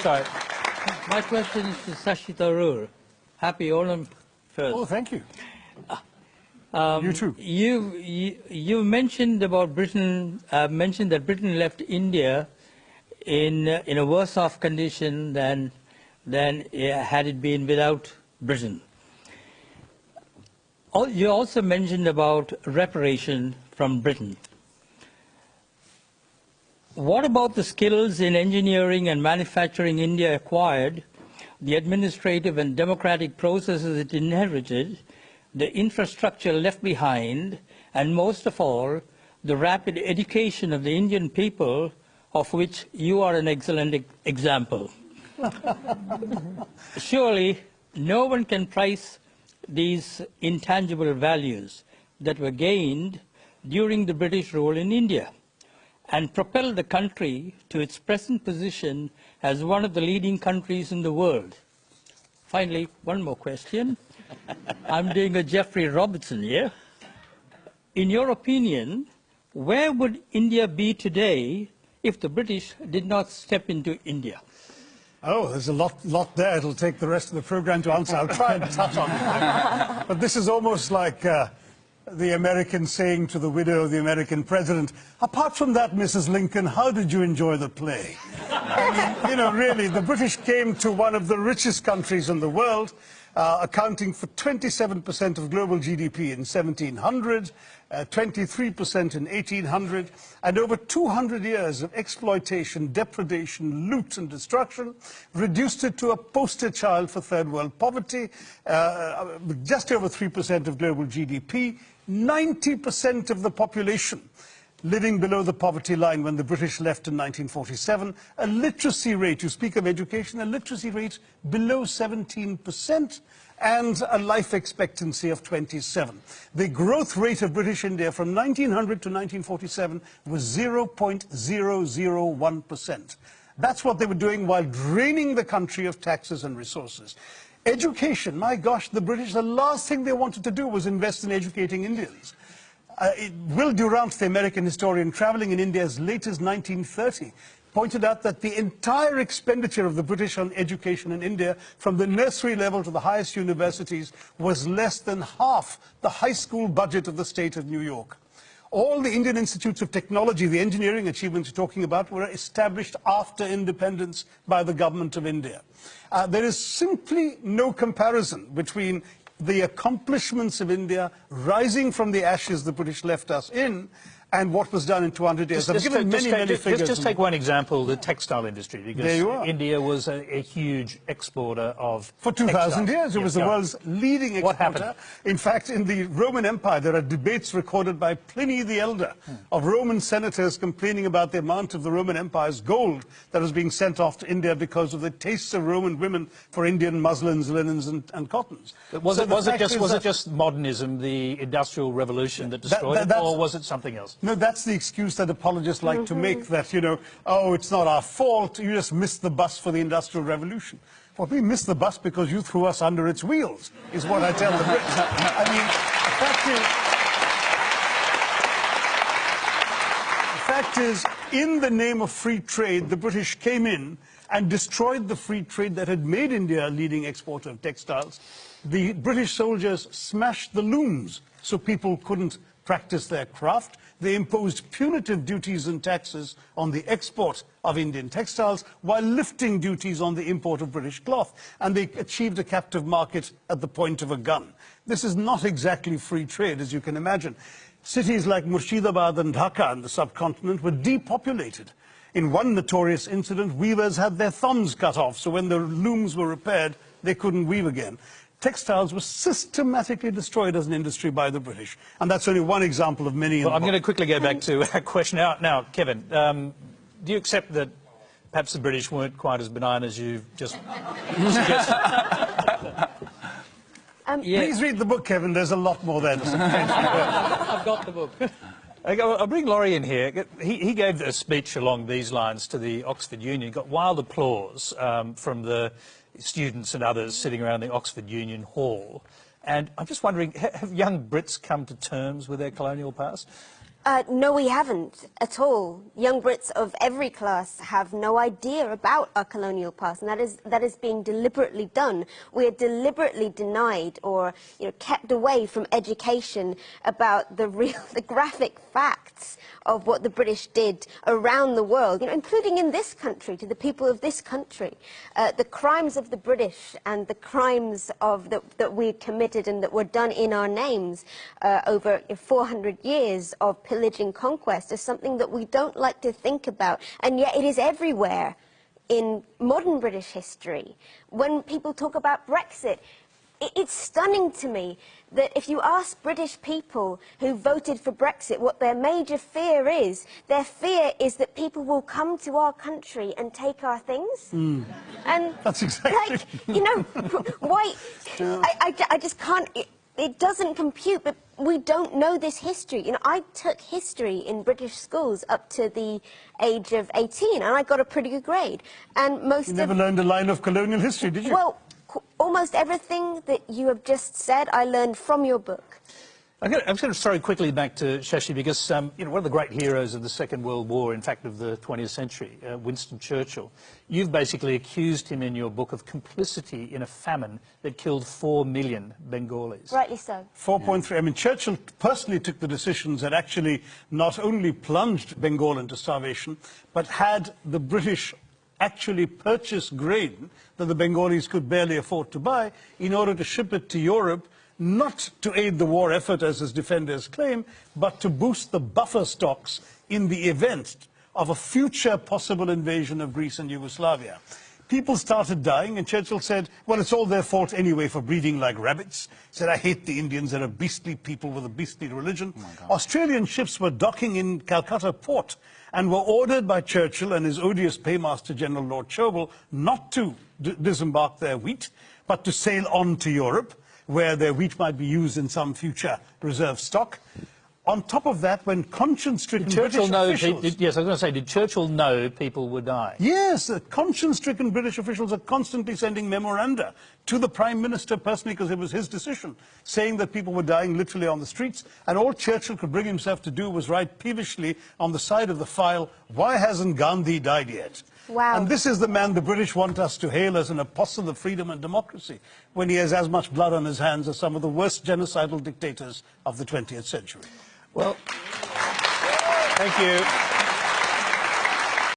Sorry. My question is to Shashi Tharoor. Happy Onam first. Oh, thank you. You too. You mentioned about Britain. Mentioned that Britain left India in a worse off condition than had it been without Britain. You also mentioned about reparation from Britain. What about the skills in engineering and manufacturing India acquired, the administrative and democratic processes it inherited, the infrastructure left behind, and most of all, the rapid education of the Indian people, of which you are an excellent example? Surely, no one can price these intangible values that were gained during the British rule in India and propelled the country to its present position as one of the leading countries in the world. Finally, one more question. I'm doing a Geoffrey Robertson here. In your opinion, where would India be today if the British did not step into India? Oh, there's a lot there. It'll take the rest of the program to answer. I'll try and touch on it. But this is almost like the American saying to the widow of the American president, apart from that, Mrs. Lincoln, how did you enjoy the play? I mean, you know, really, the British came to one of the richest countries in the world, accounting for 27% of global GDP in 1700, 23% in 1800, and over 200 years of exploitation, depredation, loot and destruction, reduced it to a poster child for third world poverty, just over 3% of global GDP, 90% of the population living below the poverty line when the British left in 1947, a literacy rate, you speak of education, a literacy rate below 17%, and a life expectancy of 27. The growth rate of British India from 1900 to 1947 was 0.001%. That's what they were doing while draining the country of taxes and resources. Education, my gosh, the British, the last thing they wanted to do was invest in educating Indians. Will Durant, the American historian, traveling in India as late as 1930, pointed out that the entire expenditure of the British on education in India, from the nursery level to the highest universities, was less than half the high school budget of the state of New York. All the Indian institutes of technology, the engineering achievements you're talking about, were established after independence by the government of India. There is simply no comparison between the accomplishments of India rising from the ashes the British left us in and what was done in 200 years. I've given many figures. Just take one example, the textile industry, because India was a huge exporter of For 2,000 years, it was the world's leading exporter. What happened? In fact, in the Roman Empire, there are debates recorded by Pliny the Elder of Roman senators complaining about the amount of the Roman Empire's gold that was being sent off to India because of the tastes of Roman women for Indian muslins, linens, and cottons. But was it just modernism, the Industrial Revolution that destroyed it, or was it something else? No, that's the excuse that apologists like to make, that, you know, oh, it's not our fault, you just missed the bus for the Industrial Revolution. Well, we missed the bus because you threw us under its wheels, is what I tell the Brits. I mean, the fact is, in the name of free trade, the British came in and destroyed the free trade that had made India a leading exporter of textiles. The British soldiers smashed the looms so people couldn't practice their craft. They imposed punitive duties and taxes on the export of Indian textiles while lifting duties on the import of British cloth. And they achieved a captive market at the point of a gun. This is not exactly free trade, as you can imagine. Cities like Murshidabad and Dhaka in the subcontinent were depopulated. In one notorious incident, weavers had their thumbs cut off, so when the looms were repaired, they couldn't weave again. Textiles were systematically destroyed as an industry by the British. And that's only one example of many. Well, I'm going to quickly go back to a question. Now Kevin, do you accept that perhaps the British weren't quite as benign as you've just suggested? Please read the book, Kevin. There's a lot more there. I've got the book. I'll bring Laurie in here. He gave a speech along these lines to the Oxford Union. Got wild applause from the students and others sitting around the Oxford Union Hall. And I'm just wondering, have young Brits come to terms with their colonial past? No, we haven't at all. Young Brits of every class have no idea about our colonial past, and that is being deliberately done. We are deliberately denied or kept away from education about the graphic facts of what the British did around the world, including in this country, to the people of this country. The crimes of the British and the crimes that we committed and that were done in our names over 400 years of pillaging conquest is something that we don't like to think about, and yet it is everywhere in modern British history. When people talk about Brexit, it's stunning to me that if you ask British people who voted for Brexit what their major fear is, their fear is that people will come to our country and take our things. Mm. And that's exactly. Why? I just can't. It doesn't compute, but we don't know this history. I took history in British schools up to the age of 18, and I got a pretty good grade. And most You never learned a line of colonial history, did you? Well, almost everything that you have just said, I learned from your book. I'm going to throw quickly back to Shashi because one of the great heroes of the Second World War, in fact of the 20th century, Winston Churchill, you've basically accused him in your book of complicity in a famine that killed 4 million Bengalis. Rightly so. 4.3. I mean, Churchill personally took the decisions that actually not only plunged Bengal into starvation, but had the British actually purchase grain that the Bengalis could barely afford to buy in order to ship it to Europe, not to aid the war effort, as his defenders claim, but to boost the buffer stocks in the event of a future possible invasion of Greece and Yugoslavia. People started dying, and Churchill said, well, it's all their fault anyway for breeding like rabbits. He said, I hate the Indians, they're a beastly people with a beastly religion. Australian ships were docking in Calcutta port and were ordered by Churchill and his odious paymaster, General Lord Chauvel, not to disembark their wheat, but to sail on to Europe, where their wheat might be used in some future reserve stock. On top of that, when conscience-stricken British officials... Yes, I was going to say, did Churchill know people would die? Yes, conscience-stricken British officials are constantly sending memoranda to the Prime Minister personally, because it was his decision, saying that people were dying literally on the streets, and all Churchill could bring himself to do was write peevishly on the side of the file, why hasn't Gandhi died yet? Wow. And this is the man the British want us to hail as an apostle of freedom and democracy, when he has as much blood on his hands as some of the worst genocidal dictators of the 20th century. Well, thank you.